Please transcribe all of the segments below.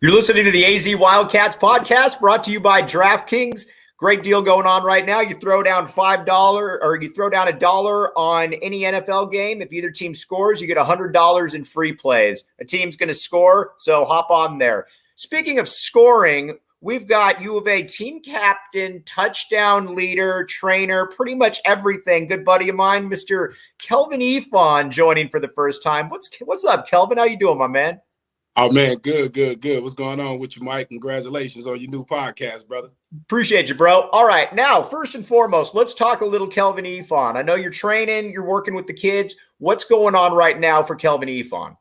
You're listening to the AZ Wildcats podcast brought to you by DraftKings. Great deal going on right now. You throw down $5 or you throw down $1 on any NFL game. If either team scores, you get $100 in free plays. A team's going to score, so hop on there. Speaking of scoring, we've got U of A team captain, touchdown leader, trainer, pretty much everything. Good buddy of mine, Mr. Kelvin Eafon, joining for the first time. What's up, Kelvin? How you doing, my man? Oh, man, good. What's going on with you, Mike? Congratulations on your new podcast, brother. Appreciate you, bro. All right, now, first and foremost, let's talk a little Kelvin Eafon. I know you're training, you're working with the kids. What's going on right now for Kelvin Eafon?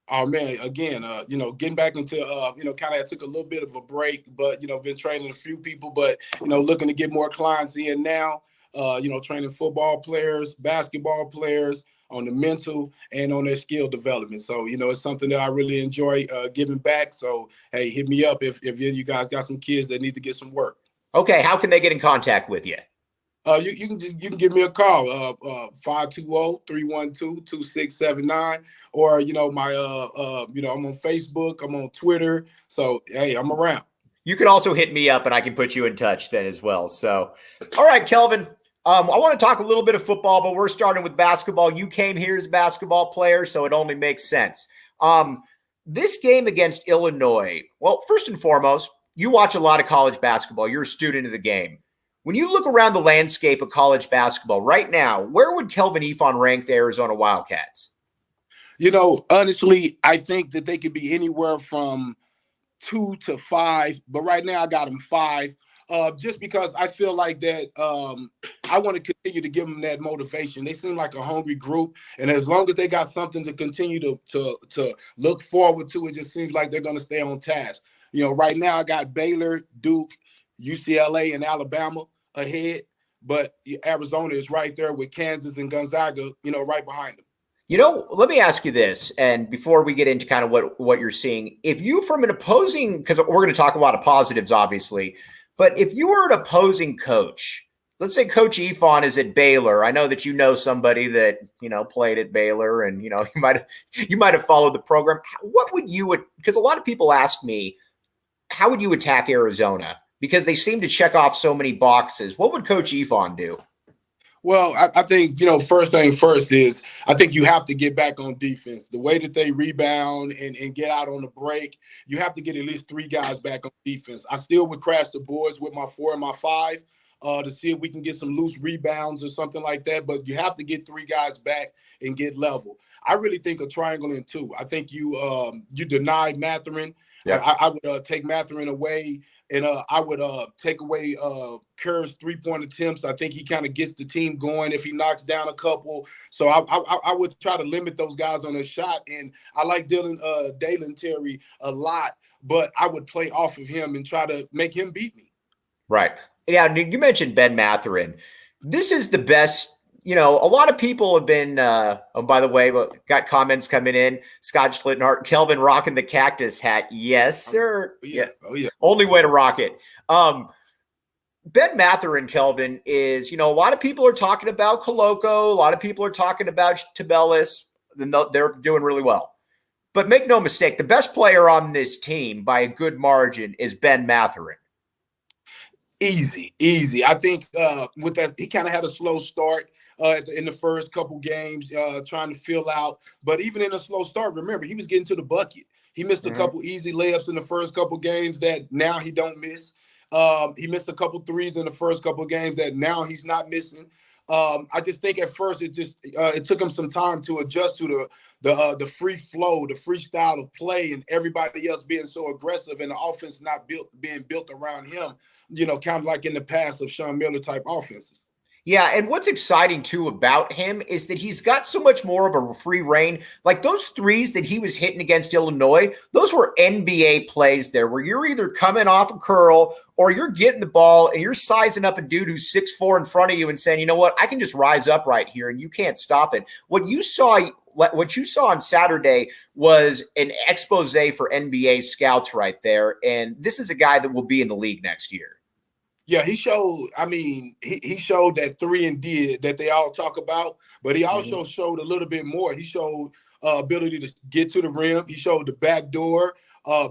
Oh, man, again, getting back into, kind of took a little bit of a break, but, been training a few people, but, looking to get more clients in now, training football players, basketball players, on the mental and on their skill development. So, it's something that I really enjoy giving back. So, hey, hit me up if you guys got some kids that need to get some work. Okay. How can they get in contact with you? You can give me a call, 520-312-2679, or, I'm on Facebook, I'm on Twitter. So, hey, I'm around. You can also hit me up and I can put you in touch then as well. So, all right, Kelvin. I want to talk a little bit of football, but we're starting with basketball. You came here as a basketball player, so it only makes sense. This game against Illinois, well, first and foremost, you watch a lot of college basketball. You're a student of the game. When you look around the landscape of college basketball right now, where would Kelvin Eafon rank the Arizona Wildcats? Honestly, I think that they could be anywhere from 2 to 5, but right now I got them 5. Just because I feel like that I want to continue to give them that motivation. They seem like a hungry group, and as long as they got something to continue to look forward to, it just seems like they're going to stay on task. Right now I got Baylor, Duke, UCLA, and Alabama ahead, but Arizona is right there with Kansas and Gonzaga, right behind them. Let me ask you this, and before we get into kind of what you're seeing, if you from an opposing, because we're going to talk a lot of positives, obviously, but if you were an opposing coach, let's say Coach Eafon is at Baylor. I know that you know somebody that, played at Baylor and, you might have followed the program. What would you, because a lot of people ask me, how would you attack Arizona? Because they seem to check off so many boxes. What would Coach Eafon do? Well, I think, first thing first is I think you have to get back on defense. The way that they rebound and get out on the break, you have to get at least 3 guys back on defense. I still would crash the boards with my 4 and my 5 to see if we can get some loose rebounds or something like that. But you have to get 3 guys back and get level. I really think a triangle in 2. I think you denied Mathurin. Yeah. I would take Mathurin away, and I would take away Kerr's 3-point attempts. I think he kind of gets the team going if he knocks down a couple. So I would try to limit those guys on their shot. And I like Dalen Terry a lot, but I would play off of him and try to make him beat me. Right. Yeah, you mentioned Ben Mathurin. This is the best. A lot of people have been, by the way, got comments coming in. Scott Schlittenhart, Kelvin rocking the cactus hat. Yes, sir. Oh, yeah. Only way to rock it. Ben Mathurin, Kelvin, is, a lot of people are talking about Coloco. A lot of people are talking about Tabellis. They're doing really well. But make no mistake, the best player on this team by a good margin is Ben Mathurin. Easy. I think with that, he kind of had a slow start in the first couple games, trying to fill out. But even in a slow start, remember, he was getting to the bucket. He missed a couple easy layups in the first couple games that now he don't miss. He missed a couple threes in the first couple games that now he's not missing. I just think at first it took him some time to adjust to the free flow, the freestyle of play, and everybody else being so aggressive and the offense not being built around him, kind of like in the past of Sean Miller type offenses. Yeah, and what's exciting, too, about him is that he's got so much more of a free reign. Like those threes that he was hitting against Illinois, those were NBA plays there where you're either coming off a curl or you're getting the ball and you're sizing up a dude who's 6'4" in front of you and saying, you know what, I can just rise up right here and you can't stop it. What you saw on Saturday was an expose for NBA scouts right there, and this is a guy that will be in the league next year. Yeah, he showed, he showed that 3-and-D that they all talk about, but he also showed a little bit more. He showed ability to get to the rim. He showed the back door.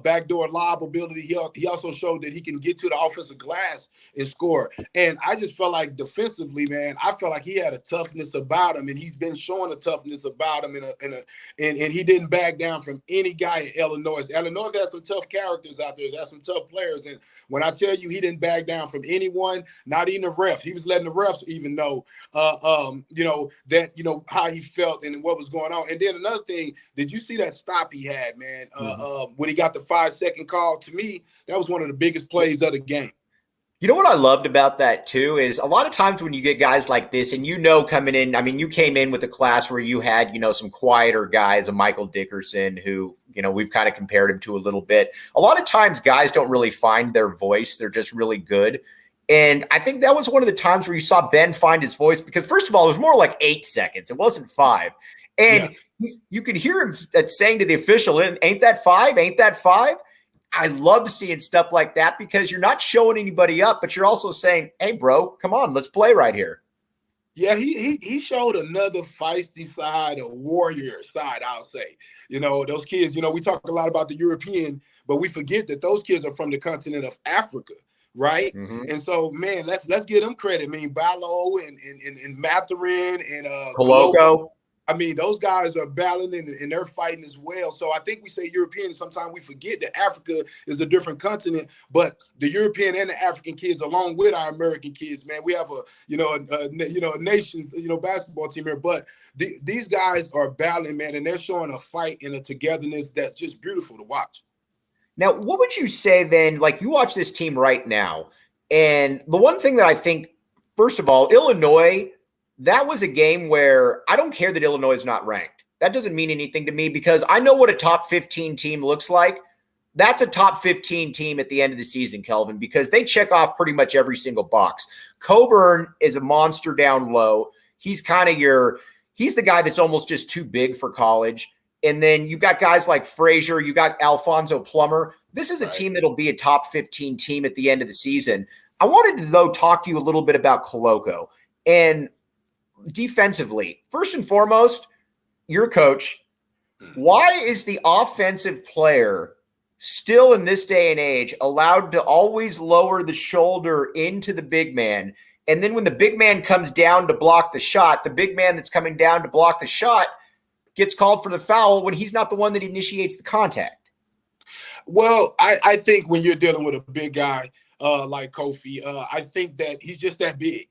backdoor lob ability. He also showed that he can get to the offensive glass and score. And I just felt like defensively, man, I felt like he had a toughness about him, and he's been showing a toughness about him and he didn't back down from any guy in Illinois. Illinois has some tough characters out there. Has some tough players. And when I tell you he didn't back down from anyone, not even the ref, he was letting the refs even know, that, how he felt and what was going on. And then another thing, did you see that stop he had, man? When he got the 5-second call, to me, that was one of the biggest plays of the game. You know what I loved about that too is a lot of times when you get guys like this and coming in, I mean, you came in with a class where you had, some quieter guys, a Michael Dickerson who, we've kind of compared him to a little bit. A lot of times guys don't really find their voice. They're just really good. And I think that was one of the times where you saw Ben find his voice because first of all, it was more like 8 seconds. It wasn't 5. And you could hear him saying to the official, ain't that 5? Ain't that 5? I love seeing stuff like that because you're not showing anybody up, but you're also saying, hey, bro, come on, let's play right here. Yeah, he showed another feisty side, a warrior side, I'll say. Those kids, we talk a lot about the European, but we forget that those kids are from the continent of Africa, right? Mm-hmm. And so, man, let's give them credit. I mean, Ballo and Mathurin and Koloko. I mean, those guys are battling and they're fighting as well. So I think we say European, sometimes we forget that Africa is a different continent, but the European and the African kids, along with our American kids, man, we have a nation's, basketball team here, but these guys are battling, man, and they're showing a fight and a togetherness that's just beautiful to watch. Now, what would you say then, like you watch this team right now, and the one thing that I think, first of all, Illinois, that was a game where I don't care that Illinois is not ranked. That doesn't mean anything to me because I know what a top 15 team looks like. That's a top 15 team at the end of the season, Kelvin, because they check off pretty much every single box. Coburn is a monster down low. He's kind of he's the guy that's almost just too big for college. And then you've got guys like Frazier, you got Alfonso Plummer. This is a team that'll be a top 15 team at the end of the season. I wanted to, though, talk to you a little bit about Koloko. And defensively, first and foremost, your coach. Why is the offensive player still in this day and age allowed to always lower the shoulder into the big man? And then when the big man comes down to block the shot, the big man that's coming down to block the shot gets called for the foul when he's not the one that initiates the contact. Well, I think when you're dealing with a big guy, like Kofi, I think that he's just that big.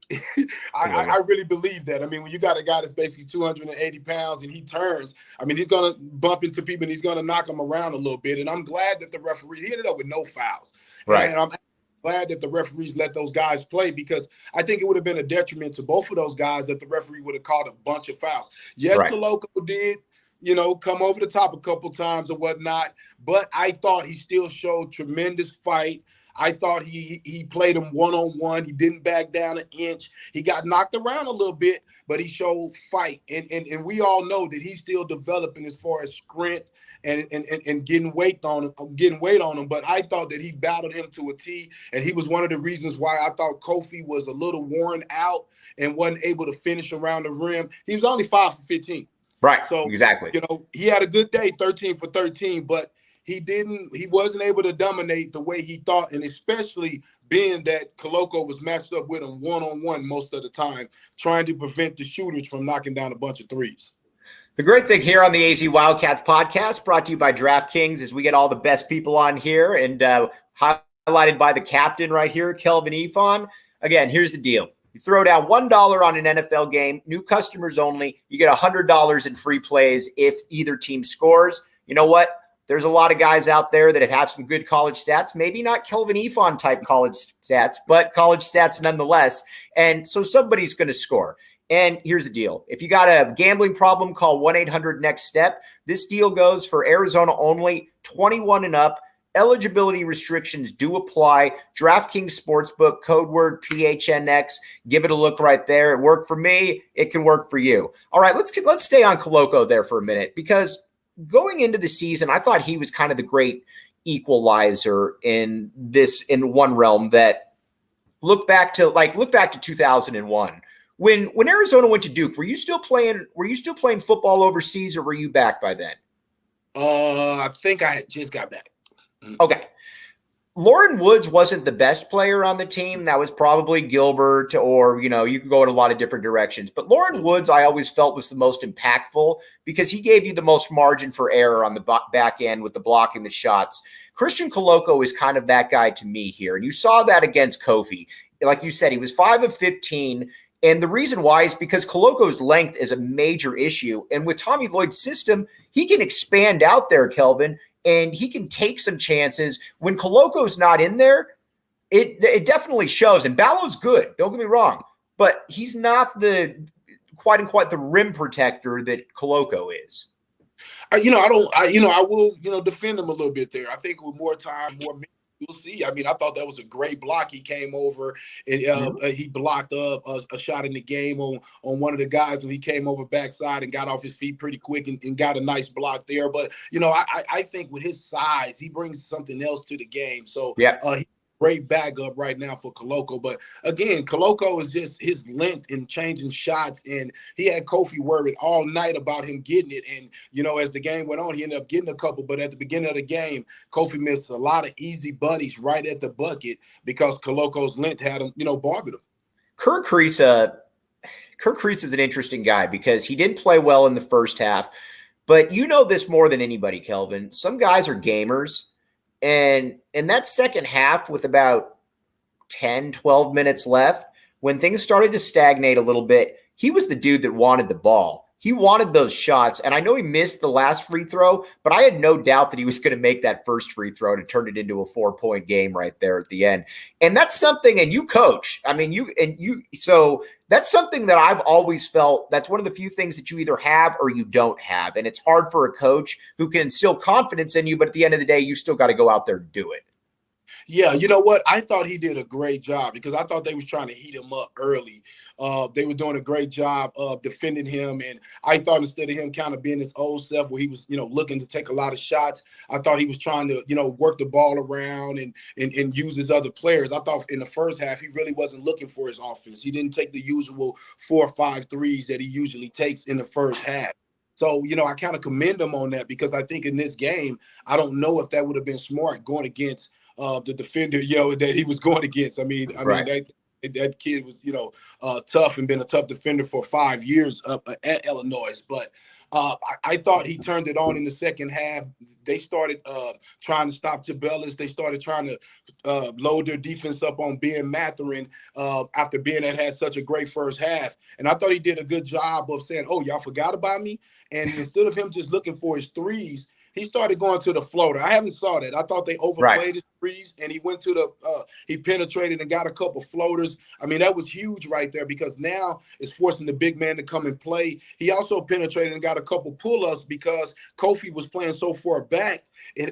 I really believe that. I mean, when you got a guy that's basically 280 pounds and he turns, I mean, he's going to bump into people and he's going to knock them around a little bit. And I'm glad that the referee, he ended up with no fouls. Right. And I'm glad that the referees let those guys play because I think it would have been a detriment to both of those guys that the referee would have called a bunch of fouls. Yes, Koloko did, come over the top a couple times or whatnot, but I thought he still showed tremendous fight. I thought he played him one-on-one. He didn't back down an inch. He got knocked around a little bit, but he showed fight. And we all know that he's still developing as far as strength and getting weight on him. But I thought that he battled him to a T, and he was one of the reasons why I thought Kofi was a little worn out and wasn't able to finish around the rim. He was only 5 for 15. Right. So exactly. He had a good day, 13 for 13, but he wasn't able to dominate the way he thought, and especially being that Koloko was matched up with him one-on-one most of the time, trying to prevent the shooters from knocking down a bunch of threes. The great thing here on the AZ Wildcats podcast, brought to you by DraftKings, is we get all the best people on here and highlighted by the captain right here, Kelvin Eafon. Again, here's the deal. You throw down $1 on an NFL game, new customers only. You get $100 in free plays if either team scores. You know what? There's a lot of guys out there that have some good college stats, maybe not Kelvin Eafon type college stats, but college stats nonetheless. And so somebody's going to score. And here's the deal. If you got a gambling problem, call 1-800-NEXT-STEP. This deal goes for Arizona only, 21 and up. Eligibility restrictions do apply. DraftKings Sportsbook, code word PHNX. Give it a look right there. It worked for me. It can work for you. All right, let's stay on Koloko there for a minute because going into the season, I thought he was kind of the great equalizer in one realm that look back to 2001. When Arizona went to Duke, were you still playing football overseas or were you back by then? I think I had just got back. Okay. Lauren Woods wasn't the best player on the team. That was probably Gilbert, or, you could go in a lot of different directions. But Lauren Woods, I always felt, was the most impactful because he gave you the most margin for error on the back end with the blocking the shots. Christian Coloco is kind of that guy to me here. And you saw that against Kofi. Like you said, he was 5 of 15. And the reason why is because Coloco's length is a major issue. And with Tommy Lloyd's system, he can expand out there, Kelvin, and he can take some chances. When Coloco's not in there, it definitely shows. And Ballow's good, don't get me wrong, but he's not the quite the rim protector that Coloco is. I will, defend him a little bit there. I think with more time, more minutes, you'll see. I mean, I thought that was a great block. He came over and he blocked up a shot in the game on one of the guys when he came over backside and got off his feet pretty quick and got a nice block there. But, I think with his size, he brings something else to the game. So, he's great backup right now for Coloco. But again, Coloco is just his length and changing shots. And he had Kofi worried all night about him getting it. And, as the game went on, he ended up getting a couple. But at the beginning of the game, Kofi missed a lot of easy bunnies right at the bucket because Coloco's length had him, bothered him. Kirk Kriisa is an interesting guy because he didn't play well in the first half. But you know this more than anybody, Kelvin. Some guys are gamers. And in that second half, with about 10, 12 minutes left, when things started to stagnate a little bit, he was the dude that wanted the ball. He wanted those shots. And I know he missed the last free throw, but I had no doubt that he was going to make that first free throw to turn it into a 4-point game right there at the end. And that's something, and you coach, so that's something that I've always felt. That's one of the few things that you either have or you don't have. And it's hard for a coach who can instill confidence in you, but at the end of the day, you still got to go out there and do it. Yeah, you know what? I thought he did a great job because I thought they was trying to heat him up early. They were doing a great job of defending him. And I thought instead of him kind of being his old self where he was, looking to take a lot of shots, I thought he was trying to, work the ball around and use his other players. I thought in the first half, he really wasn't looking for his offense. He didn't take the usual 4 or 5 threes that he usually takes in the first half. So, I kind of commend him on that because I think in this game, I don't know if that would have been smart going against the defender, that he was going against. I mean, that kid was, tough and been a tough defender for 5 years up at Illinois. But I thought he turned it on in the second half. They started trying to stop Tabellas. They started trying to load their defense up on Ben Mathurin after Ben had such a great first half. And I thought he did a good job of saying, oh, y'all forgot about me? And instead of him just looking for his threes, he started going to the floater. I haven't saw that. I thought they overplayed his threes, and he went to he penetrated and got a couple floaters. I mean, that was huge right there because now it's forcing the big man to come and play. He also penetrated and got a couple pull-ups because Kofi was playing so far back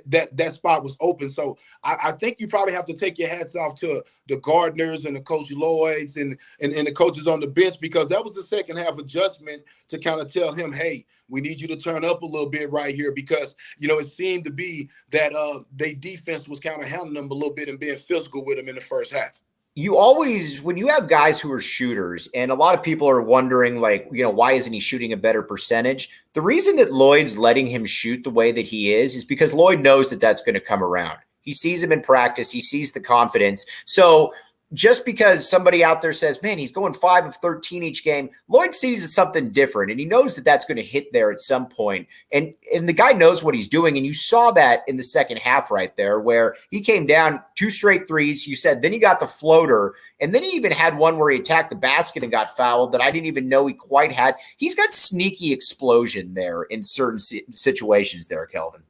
that spot was open. So I think you probably have to take your hats off to the Gardners and the Coach Lloyds and the coaches on the bench because that was the second half adjustment to kind of tell him, hey, we need you to turn up a little bit right here because, it seemed to be that their defense was kind of handling them a little bit and being physical with them in the first half. You always, when you have guys who are shooters, and a lot of people are wondering, why isn't he shooting a better percentage? The reason that Lloyd's letting him shoot the way that he is because Lloyd knows that that's going to come around. He sees him in practice. He sees the confidence. So just because somebody out there says, man, he's going 5 of 13 each game, Lloyd sees something different, and he knows that that's going to hit there at some point. And the guy knows what he's doing, and you saw that in the second half right there where he came down 2 straight threes, you said, then he got the floater, and then he even had one where he attacked the basket and got fouled that I didn't even know he quite had. He's got sneaky explosion there in certain situations there, Kelvin.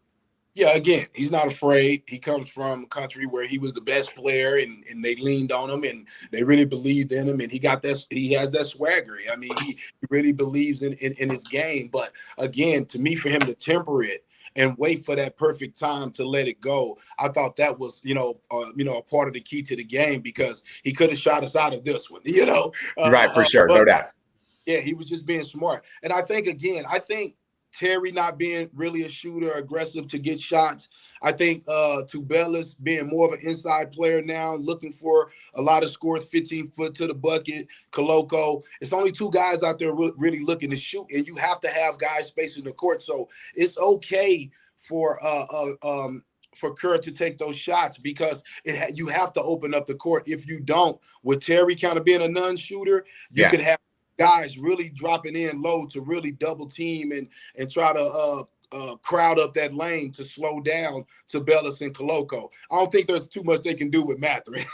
Yeah, again, he's not afraid. He comes from a country where he was the best player and they leaned on him and they really believed in him. And he has that swagger. I mean, he really believes in his game. But again, to me, for him to temper it and wait for that perfect time to let it go, I thought that was, a part of the key to the game because he could have shot us out of this one, Right, for sure. No doubt. Yeah, he was just being smart. And I think Terry not being really a shooter, aggressive to get shots. I think Tubelis being more of an inside player now, looking for a lot of scores, 15 foot to the bucket. Coloco. It's only 2 guys out there really looking to shoot, and you have to have guys spacing the court. So it's okay for for Kerr to take those shots because you have to open up the court. If you don't, with Terry kind of being a non-shooter, you could have guys really dropping in low to really double team and try to crowd up that lane to slow down Tabellus and Koloko. I don't think there's too much they can do with Mathurin.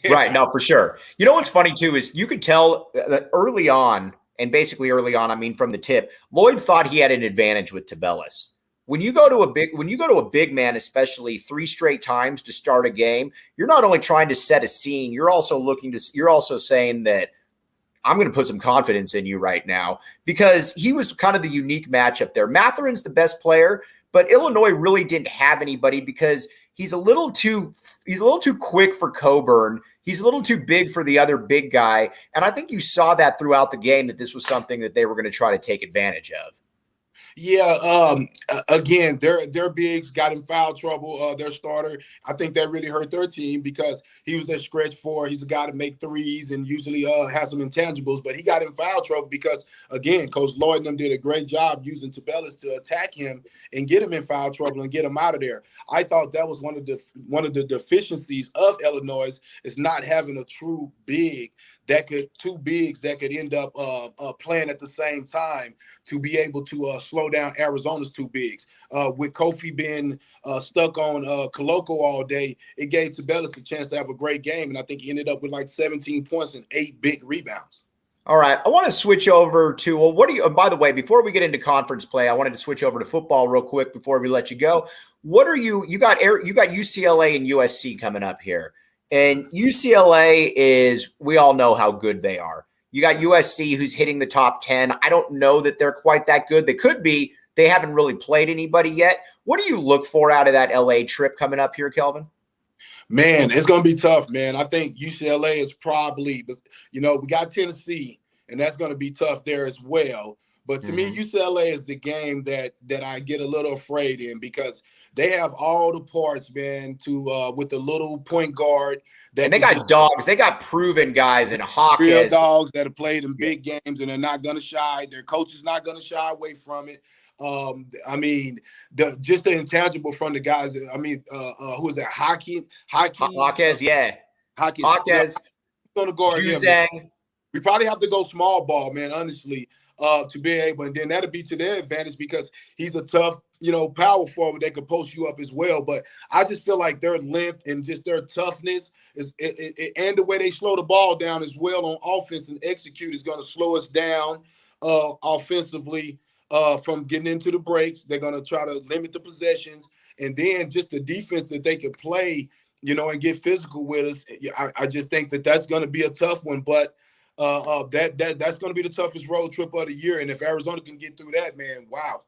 Right. No, for sure. You know what's funny too is you could tell that early on, and basically early on, I mean from the tip, Lloyd thought he had an advantage with Tabellus. When you go to a big man, especially 3 straight times to start a game, you're not only trying to set a scene, you're also saying that I'm going to put some confidence in you right now, because he was kind of the unique matchup there. Mathurin's the best player, but Illinois really didn't have anybody because he's a little too quick for Coburn. He's a little too big for the other big guy. And I think you saw that throughout the game, that this was something that they were going to try to take advantage of. Yeah, again, their bigs got in foul trouble. Their starter, I think that really hurt their team because he was a stretch 4. He's a guy to make threes and usually has some intangibles. But he got in foul trouble because, again, Coach Lloyd and them did a great job using Tabellus to attack him and get him in foul trouble and get him out of there. I thought that was one of the deficiencies of Illinois is not having a true big two bigs that could end up playing at the same time to be able to slow down Arizona's 2 bigs. With Kofi being stuck on Koloko all day, it gave Tabellus a chance to have a great game, and I think he ended up with like 17 points and 8 big rebounds. All right, I want to switch over to, well, what do you, by the way, before we get into conference play, I wanted to switch over to football real quick before we let you go. What are you got UCLA and USC coming up here. And UCLA is, we all know how good they are. You got USC who's hitting the top 10. I don't know that they're quite that good. They could be. They haven't really played anybody yet. What do you look for out of that LA trip coming up here, Kelvin? Man, it's going to be tough, man. I think UCLA is probably, we got Tennessee, and that's going to be tough there as well. But to me, UCLA is the game that I get a little afraid in because they have all the parts, man, with the little point guard. And they got dogs. They got proven guys in Hawkins. Real dogs that have played in big games and are not going to shy. Their coach is not going to shy away from it. I mean, just the intangible from the guys. I mean, who is that? Hawkins, yeah. Hawkins. On the guard, yeah, we probably have to go small ball, man, honestly. To be able, and then that'll be to their advantage because he's a tough, power forward that could post you up as well. But I just feel like their length and just their toughness and the way they slow the ball down as well on offense and execute is going to slow us down offensively from getting into the breaks. They're going to try to limit the possessions, and then just the defense that they can play, and get physical with us. I just think that's going to be a tough one, but. That's going to be the toughest road trip of the year. And if Arizona can get through that, man, wow.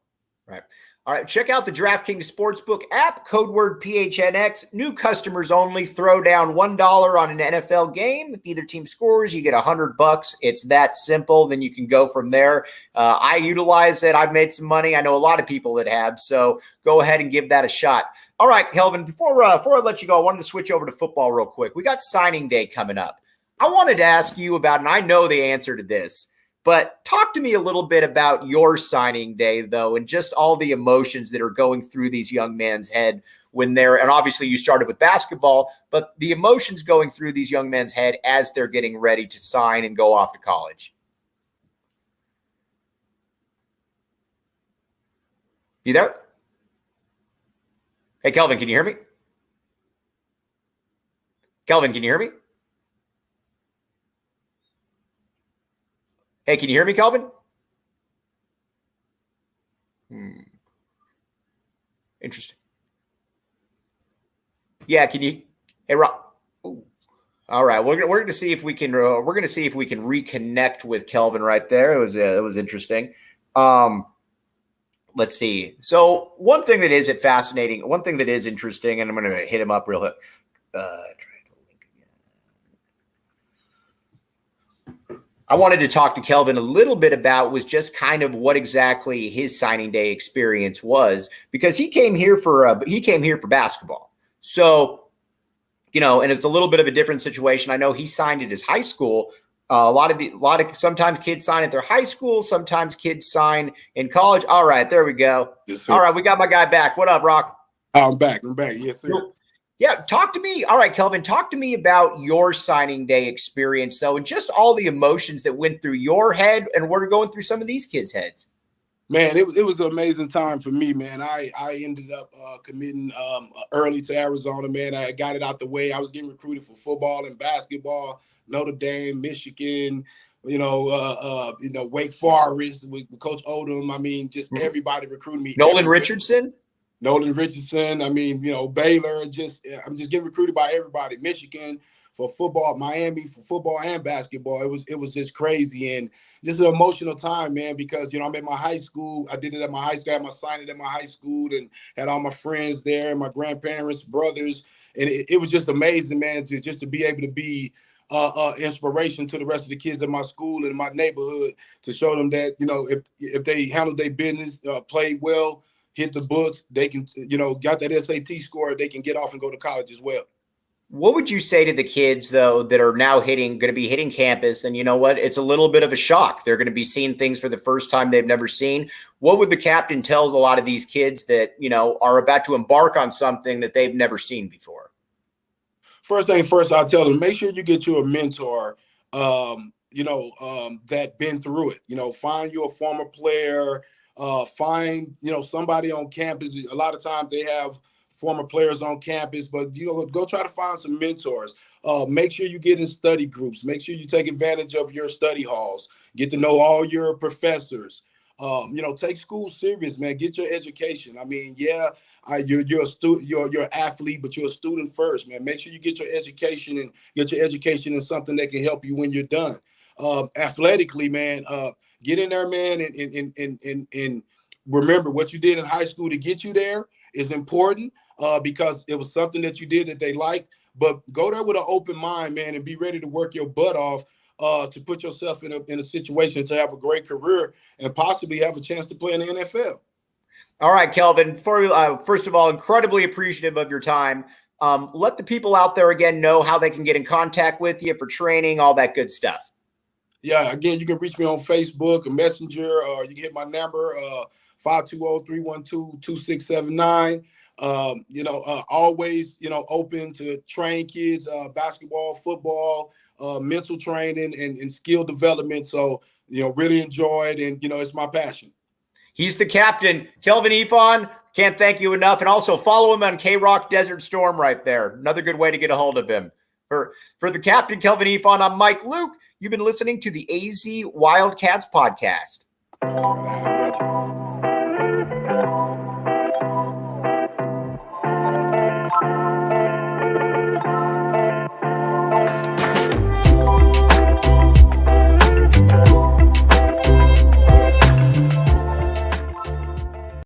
Right. All right. Check out the DraftKings Sportsbook app, code word PHNX. New customers only. Throw down $1 on an NFL game. If either team scores, you get $100. It's that simple. Then you can go from there. I utilize it. I've made some money. I know a lot of people that have. So go ahead and give that a shot. All right, Kelvin, before I let you go, I wanted to switch over to football real quick. We got signing day coming up. I wanted to ask you about, and I know the answer to this, but talk to me a little bit about your signing day, though, and just all the emotions that are going through these young men's head when they're, and obviously you started with basketball, but the emotions going through these young men's head as they're getting ready to sign and go off to college. You there? Hey, Kelvin, can you hear me? Kelvin, can you hear me? Hey, can you hear me, Kelvin? Interesting. Yeah, can you? Hey, Rob. Ooh. All right, we're going to see if we can. We're going to see if we can reconnect with Kelvin right there. It was interesting. Let's see. So one thing that is fascinating, one thing that is interesting, and I'm going to hit him up real quick. I wanted to talk to Kelvin a little bit about was just kind of what exactly his signing day experience was, because he came here for basketball. So, and it's a little bit of a different situation. I know he signed at his high school. Sometimes kids sign at their high school. Sometimes kids sign in college. All right, there we go. Yes, sir. All right, we got my guy back. What up, Rock? I'm back. Yes, sir. Well, yeah, talk to me. All right, Kelvin, talk to me about your signing day experience, though, and just all the emotions that went through your head and were going through some of these kids' heads. Man, it was an amazing time for me, man. I ended up committing early to Arizona, man. I got it out the way. I was getting recruited for football and basketball, Notre Dame, Michigan, Wake Forest with Coach Odom. I mean, just everybody recruiting me. Nolan Richardson. Nolan Richardson. I mean, Baylor. I'm just getting recruited by everybody. Michigan for football, Miami for football and basketball. It was just crazy and just an emotional time, man. Because I'm at my high school. I did it at my high school. I had my signing at my high school and had all my friends there, and my grandparents, brothers, and it was just amazing, man. To be able to be inspiration to the rest of the kids in my school and in my neighborhood, to show them that if they handle their business, played well, hit the books, they can, got that SAT score, they can get off and go to college as well. What would you say to the kids, though, that are now going to be hitting campus? And you know what? It's a little bit of a shock. They're going to be seeing things for the first time they've never seen. What would the captain tell a lot of these kids that, are about to embark on something that they've never seen before? First thing first, I'll tell them, make sure you get you a mentor, that been through it. Find you a former player, find, somebody on campus. A lot of times they have former players on campus, but, go try to find some mentors. Make sure you get in study groups. Make sure you take advantage of your study halls. Get to know all your professors. Take school serious, man. Get your education. I mean, you're a student, you're an athlete, but you're a student first, man. Make sure you get your education and get your education in something that can help you when you're done. Athletically, man, get in there, man, and remember what you did in high school to get you there is important because it was something that you did that they liked. But go there with an open mind, man, and be ready to work your butt off to put yourself in a situation to have a great career and possibly have a chance to play in the NFL. All right, Kelvin, first of all, incredibly appreciative of your time. Let the people out there again know how they can get in contact with you for training, all that good stuff. Yeah, again, you can reach me on Facebook, a messenger, or you can hit my number, 520-312-2679. Always, open to train kids, basketball, football, mental training and skill development. So, really enjoy it. And, it's my passion. He's the captain, Kelvin Eafon. Can't thank you enough. And also follow him on K-Rock Desert Storm right there. Another good way to get a hold of him. For the captain, Kelvin Eafon, I'm Mike Luke. You've been listening to the AZ Wildcats podcast. All right, brother.